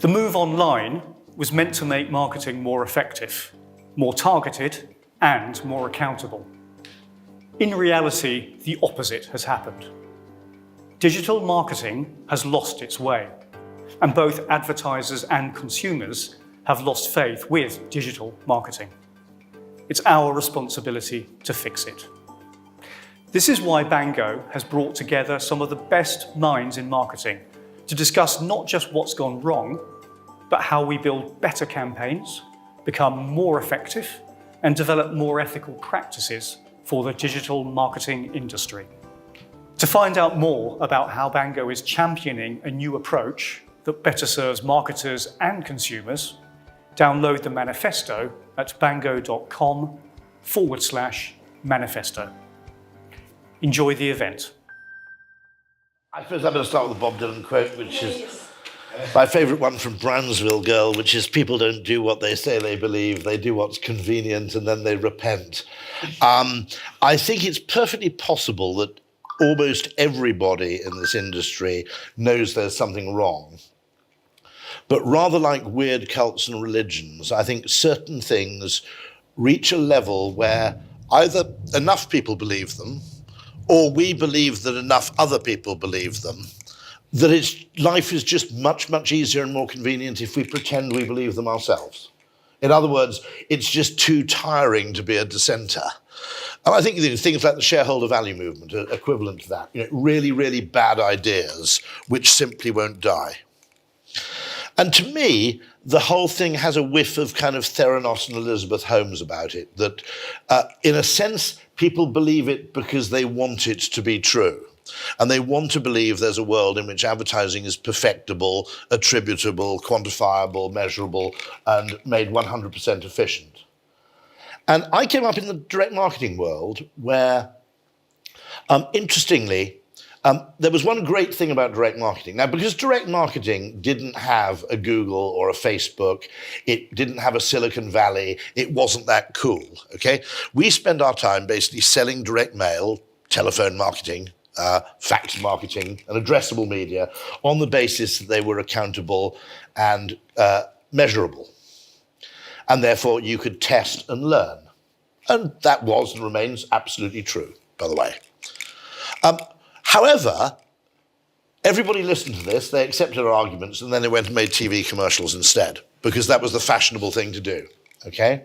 The move online was meant to make marketing more effective, more targeted, and more accountable. In reality, the opposite has happened. Digital marketing has lost its way, and both advertisers and consumers have lost faith with digital marketing. It's our responsibility to fix it. This is why Bango has brought together some of the best minds in marketing to discuss not just what's gone wrong, but how we build better campaigns, become more effective, and develop more ethical practices for the digital marketing industry. To find out more about how Bango is championing a new approach that better serves marketers and consumers, download the manifesto at bango.com/manifesto. Enjoy the event. I suppose I'm going to start with the Bob Dylan quote, which is my favourite one from Brownsville Girl, which is, people don't do what they say they believe, they do what's convenient and then they repent. I think it's perfectly possible that almost everybody in this industry knows there's something wrong. But rather like weird cults and religions, I think certain things reach a level where either enough people believe them, or we believe that enough other people believe them, that life is just much, much easier and more convenient if we pretend we believe them ourselves. In other words, it's just too tiring to be a dissenter. And I think things like the shareholder value movement are equivalent to that. Really, really bad ideas which simply won't die. And to me, the whole thing has a whiff of kind of Theranos and Elizabeth Holmes about it, that in a sense, people believe it because they want it to be true. And they want to believe there's a world in which advertising is perfectible, attributable, quantifiable, measurable, and made 100% efficient. And I came up in the direct marketing world where, interestingly, there was one great thing about direct marketing. Now, because direct marketing didn't have a Google or a Facebook, it didn't have a Silicon Valley, it wasn't that cool, okay? We spend our time basically selling direct mail, telephone marketing, fax marketing, and addressable media on the basis that they were accountable and measurable. And therefore, you could test and learn. And that was and remains absolutely true, by the way. However, everybody listened to this, they accepted our arguments, and then they went and made TV commercials instead, because that was the fashionable thing to do, okay?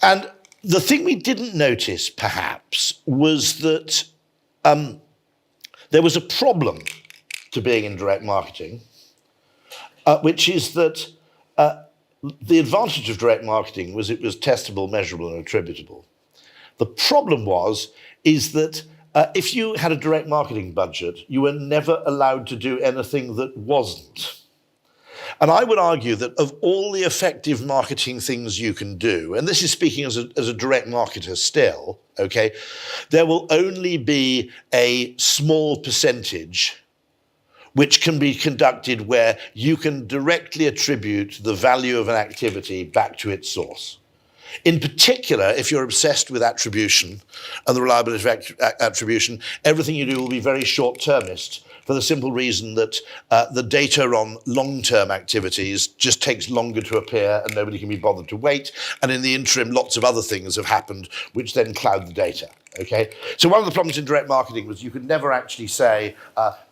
And the thing we didn't notice, perhaps, was that there was a problem to being in direct marketing, which is that the advantage of direct marketing was it was testable, measurable, and attributable. The problem is that if you had a direct marketing budget, you were never allowed to do anything that wasn't. And I would argue that of all the effective marketing things you can do, and this is speaking as a direct marketer still, okay, there will only be a small percentage which can be conducted where you can directly attribute the value of an activity back to its source. In particular, if you're obsessed with attribution and the reliability of attribution, everything you do will be very short-termist, for the simple reason that the data on long-term activities just takes longer to appear and nobody can be bothered to wait. And in the interim, lots of other things have happened which then cloud the data. Okay, so one of the problems in direct marketing was you could never actually say,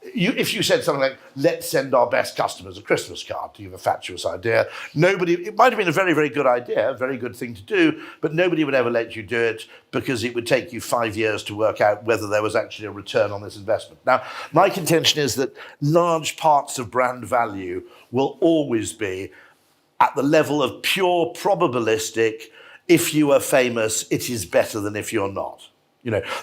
if you said something like, let's send our best customers a Christmas card, to give a fatuous idea, it might have been a very, very good idea, a very good thing to do, but nobody would ever let you do it because it would take you 5 years to work out whether there was actually a return on this investment. Now, my contention is that large parts of brand value will always be at the level of pure probabilistic, if you are famous, it is better than if you're not.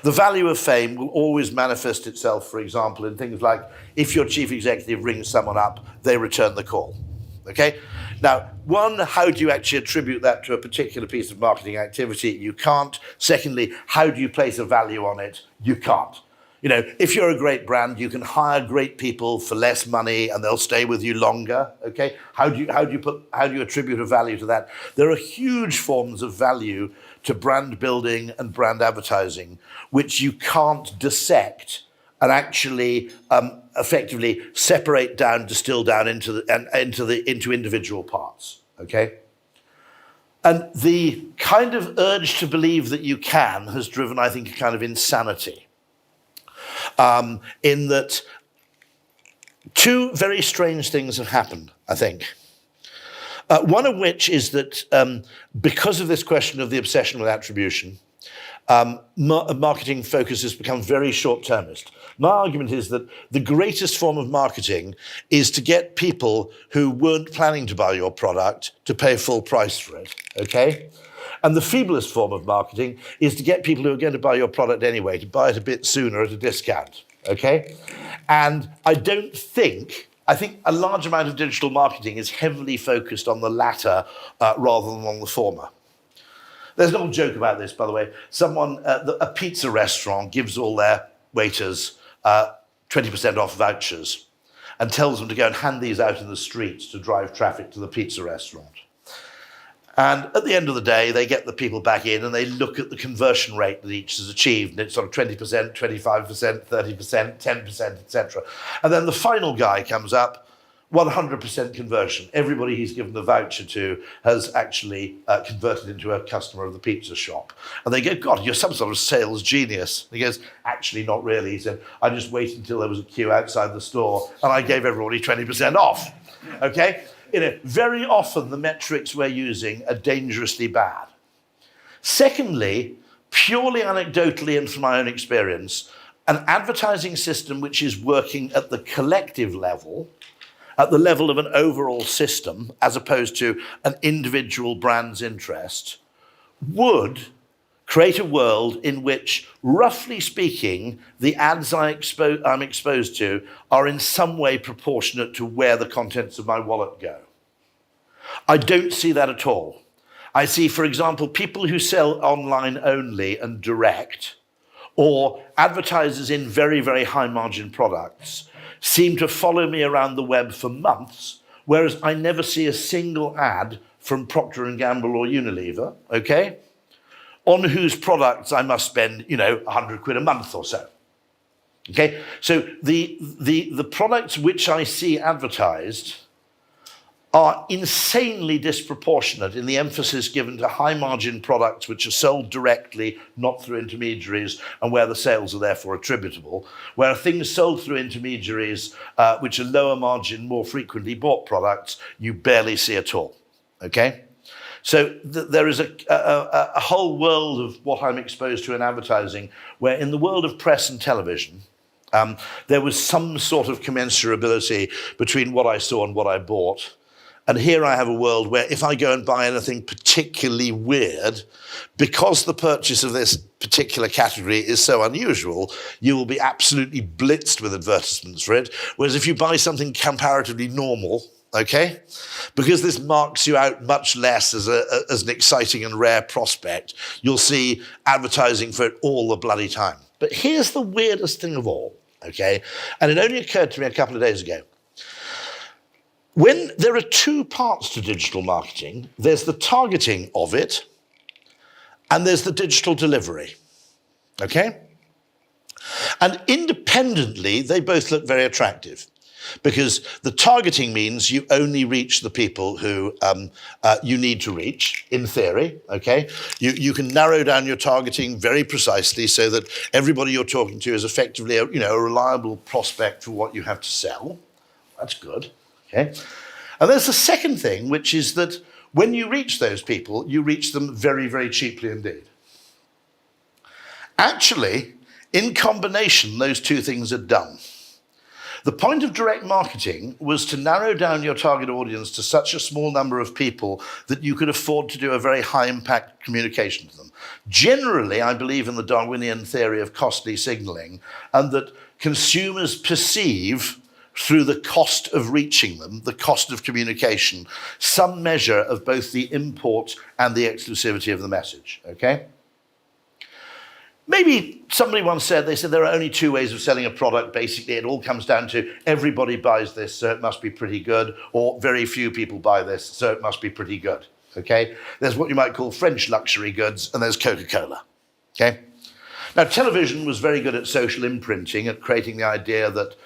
The value of fame will always manifest itself, for example, in things like if your chief executive rings someone up, they return the call, okay? Now, one, how do you actually attribute that to a particular piece of marketing activity? You can't. Secondly, how do you place a value on it? You can't. If you're a great brand, you can hire great people for less money and they'll stay with you longer, okay? How do you attribute a value to that? There are huge forms of value to brand building and brand advertising, which you can't dissect and actually effectively separate down, distill down into individual parts. Okay. And the kind of urge to believe that you can has driven, I think, a kind of insanity. In that two very strange things have happened, I think. One of which is that because of this question of the obsession with attribution, marketing focus has become very short-termist. My argument is that the greatest form of marketing is to get people who weren't planning to buy your product to pay full price for it, okay? And the feeblest form of marketing is to get people who are going to buy your product anyway to buy it a bit sooner at a discount, okay? And I think a large amount of digital marketing is heavily focused on the latter rather than on the former. There's an old joke about this, by the way. A pizza restaurant gives all their waiters 20% off vouchers and tells them to go and hand these out in the streets to drive traffic to the pizza restaurant. And at the end of the day, they get the people back in and they look at the conversion rate that each has achieved. And it's sort of 20%, 25%, 30%, 10%, etc. And then the final guy comes up, 100% conversion. Everybody he's given the voucher to has actually converted into a customer of the pizza shop. And they go, God, you're some sort of sales genius. And he goes, actually, not really. He said, I just waited until there was a queue outside the store and I gave everybody 20% off. Okay? Very often the metrics we're using are dangerously bad. Secondly, purely anecdotally and from my own experience, an advertising system which is working at the collective level, at the level of an overall system, as opposed to an individual brand's interest, would create a world in which, roughly speaking, the ads I'm exposed to are in some way proportionate to where the contents of my wallet go. I don't see that at all. I see, for example, people who sell online only and direct, or advertisers in very, very high margin products, seem to follow me around the web for months, whereas I never see a single ad from Procter & Gamble or Unilever, okay, on whose products I must spend, 100 quid a month or so. Okay, so the products which I see advertised are insanely disproportionate in the emphasis given to high margin products which are sold directly, not through intermediaries, and where the sales are therefore attributable, where things sold through intermediaries, which are lower margin, more frequently bought products, you barely see at all, okay? So there is a whole world of what I'm exposed to in advertising, where in the world of press and television, there was some sort of commensurability between what I saw and what I bought. And here I have a world where if I go and buy anything particularly weird, because the purchase of this particular category is so unusual, you will be absolutely blitzed with advertisements for it. Whereas if you buy something comparatively normal, okay, because this marks you out much less as an exciting and rare prospect, you'll see advertising for it all the bloody time. But here's the weirdest thing of all, okay? And it only occurred to me a couple of days ago. When there are two parts to digital marketing, there's the targeting of it and there's the digital delivery, okay? And independently, they both look very attractive because the targeting means you only reach the people who you need to reach, in theory, okay? You can narrow down your targeting very precisely so that everybody you're talking to is effectively a reliable prospect for what you have to sell. That's good. Okay. And there's the second thing, which is that when you reach those people, you reach them very, very cheaply indeed. Actually, in combination, those two things are done. The point of direct marketing was to narrow down your target audience to such a small number of people that you could afford to do a very high impact communication to them. Generally, I believe in the Darwinian theory of costly signaling, and that consumers perceive through the cost of reaching them, the cost of communication, some measure of both the import and the exclusivity of the message, okay? Maybe somebody once said, there are only two ways of selling a product, basically. It all comes down to everybody buys this, so it must be pretty good, or very few people buy this, so it must be pretty good, okay? There's what you might call French luxury goods, and there's Coca-Cola, okay? Now, television was very good at social imprinting, at creating the idea that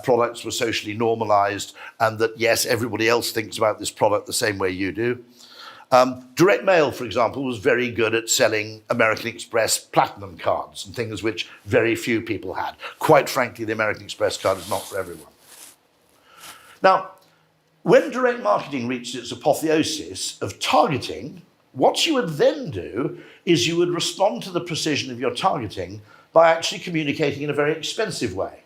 products were socially normalized and that, yes, everybody else thinks about this product the same way you do. Direct mail, for example, was very good at selling American Express platinum cards and things which very few people had. Quite frankly, the American Express card is not for everyone. Now, when direct marketing reached its apotheosis of targeting, what you would then do is you would respond to the precision of your targeting by actually communicating in a very expensive way.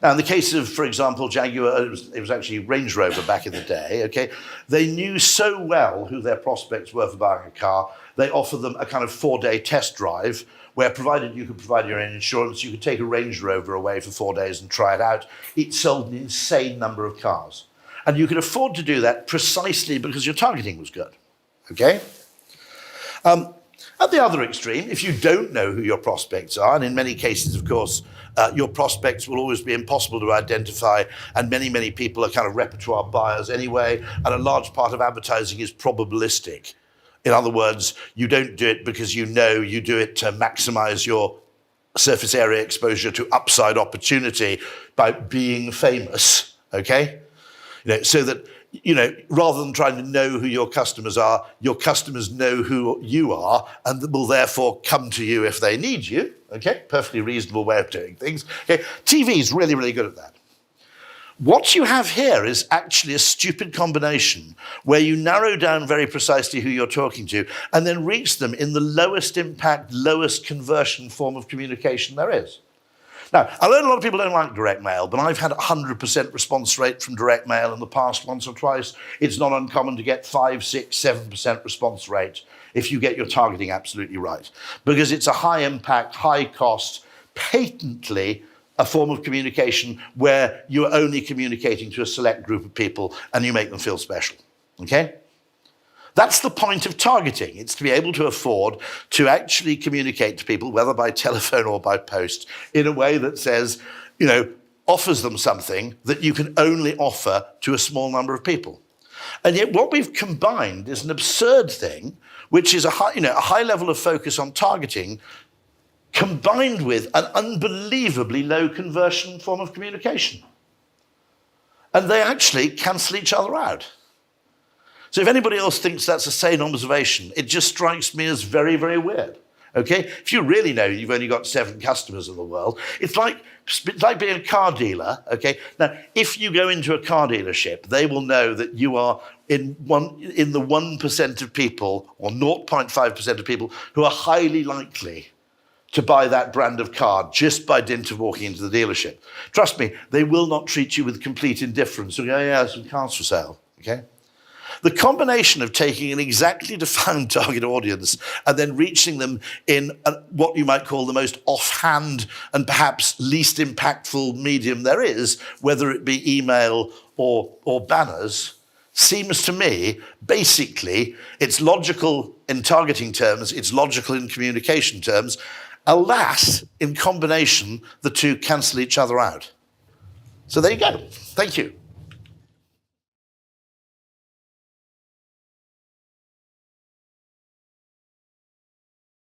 Now, in the case of, for example, Jaguar, it was actually Range Rover back in the day, okay? They knew so well who their prospects were for buying a car, they offered them a kind of 4-day test drive where, provided you could provide your own insurance, you could take a Range Rover away for 4 days and try it out. It sold an insane number of cars. And you could afford to do that precisely because your targeting was good, okay? At the other extreme, if you don't know who your prospects are, and in many cases, of course, your prospects will always be impossible to identify, and many people are kind of repertoire buyers anyway, and a large part of advertising is probabilistic. In other words, you don't do it because you know, you do it to maximize your surface area exposure to upside opportunity by being famous, okay? So that, rather than trying to know who your customers are, your customers know who you are and will therefore come to you if they need you, okay? Perfectly reasonable way of doing things. Okay? TV is really, really good at that. What you have here is actually a stupid combination where you narrow down very precisely who you're talking to and then reach them in the lowest impact, lowest conversion form of communication there is. Now, I know a lot of people don't like direct mail, but I've had a 100% response rate from direct mail in the past once or twice. It's not uncommon to get 5, 6, 7% response rate if you get your targeting absolutely right, because it's a high impact, high cost, patently a form of communication where you're only communicating to a select group of people and you make them feel special, okay? That's the point of targeting. It's to be able to afford to actually communicate to people, whether by telephone or by post, in a way that says, offers them something that you can only offer to a small number of people. And yet what we've combined is an absurd thing, which is a high level of focus on targeting combined with an unbelievably low conversion form of communication. And they actually cancel each other out. So if anybody else thinks that's a sane observation, it just strikes me as very, very weird, okay? If you really know you've only got 7 customers in the world, it's like being a car dealer, okay? Now, if you go into a car dealership, they will know that you are in the 1% of people, or 0.5% of people, who are highly likely to buy that brand of car just by dint of walking into the dealership. Trust me, they will not treat you with complete indifference. They'll go, yeah, there's some cars for sale, okay? The combination of taking an exactly defined target audience and then reaching them in what you might call the most offhand and perhaps least impactful medium there is, whether it be email or banners, seems to me, basically, it's logical in targeting terms, it's logical in communication terms. Alas, in combination, the two cancel each other out. So there you go. Thank you.